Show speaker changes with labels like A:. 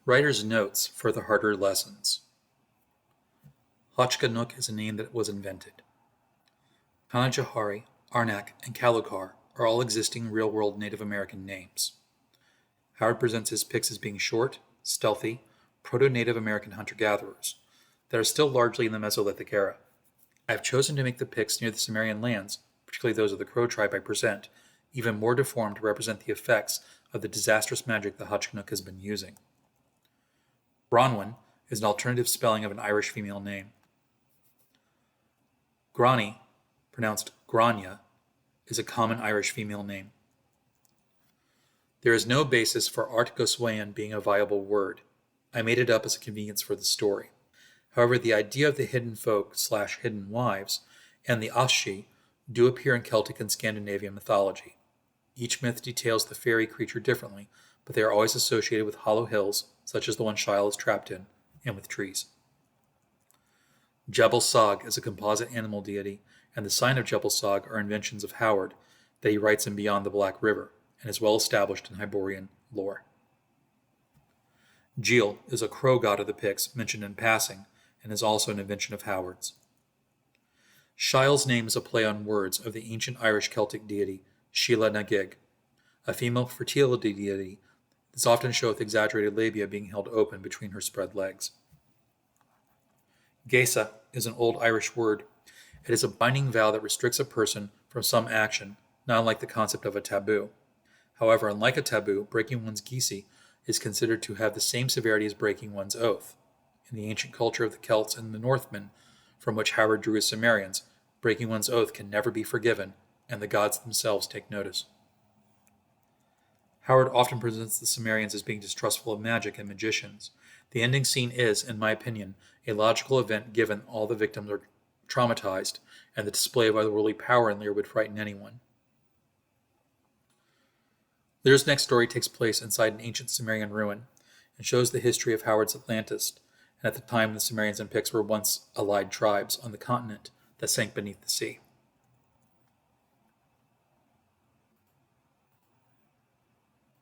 A: Writer's notes for the harder lessons. Hotchkanook is a name that was invented. Panajahari, Arnak, and Kalokar are all existing real-world Native American names. Howard presents his Picts as being short, stealthy, proto-Native American hunter-gatherers that are still largely in the Mesolithic era. I have chosen to make the Picts near the Sumerian lands, particularly those of the Crow tribe I present, even more deformed to represent the effects of the disastrous magic the Hotchkanook has been using. Bronwyn is an alternative spelling of an Irish female name. Grani, pronounced Grania, is a common Irish female name. There is no basis for Art Goswain being a viable word. I made it up as a convenience for the story. However, the idea of the hidden folk/hidden wives and the Asshi do appear in Celtic and Scandinavian mythology. Each myth details the fairy creature differently, but they are always associated with hollow hills, such as the one Shiel is trapped in, and with trees. Jebel Sag is a composite animal deity, and the sign of Jebel Sag are inventions of Howard that he writes in Beyond the Black River, and is well established in Hyborian lore. Jeel is a crow god of the Picts mentioned in passing, and is also an invention of Howard's. Shiel's name is a play on words of the ancient Irish Celtic deity Sheila na gig, a female fertility deity that is often shown with exaggerated labia being held open between her spread legs. Gesa is an old Irish word. It is a binding vow that restricts a person from some action, not unlike the concept of a taboo. However, unlike a taboo, breaking one's gesi is considered to have the same severity as breaking one's oath. In the ancient culture of the Celts and the Northmen, from which Howard drew his Sumerians, breaking one's oath can never be forgiven, and the gods themselves take notice. Howard often presents the Sumerians as being distrustful of magic and magicians. The ending scene is, in my opinion, a logical event given all the victims are traumatized, and the display of otherworldly power in Lear would frighten anyone. Lear's next story takes place inside an ancient Sumerian ruin, and shows the history of Howard's Atlantis, and at the time the Sumerians and Picts were once allied tribes on the continent that sank beneath the sea.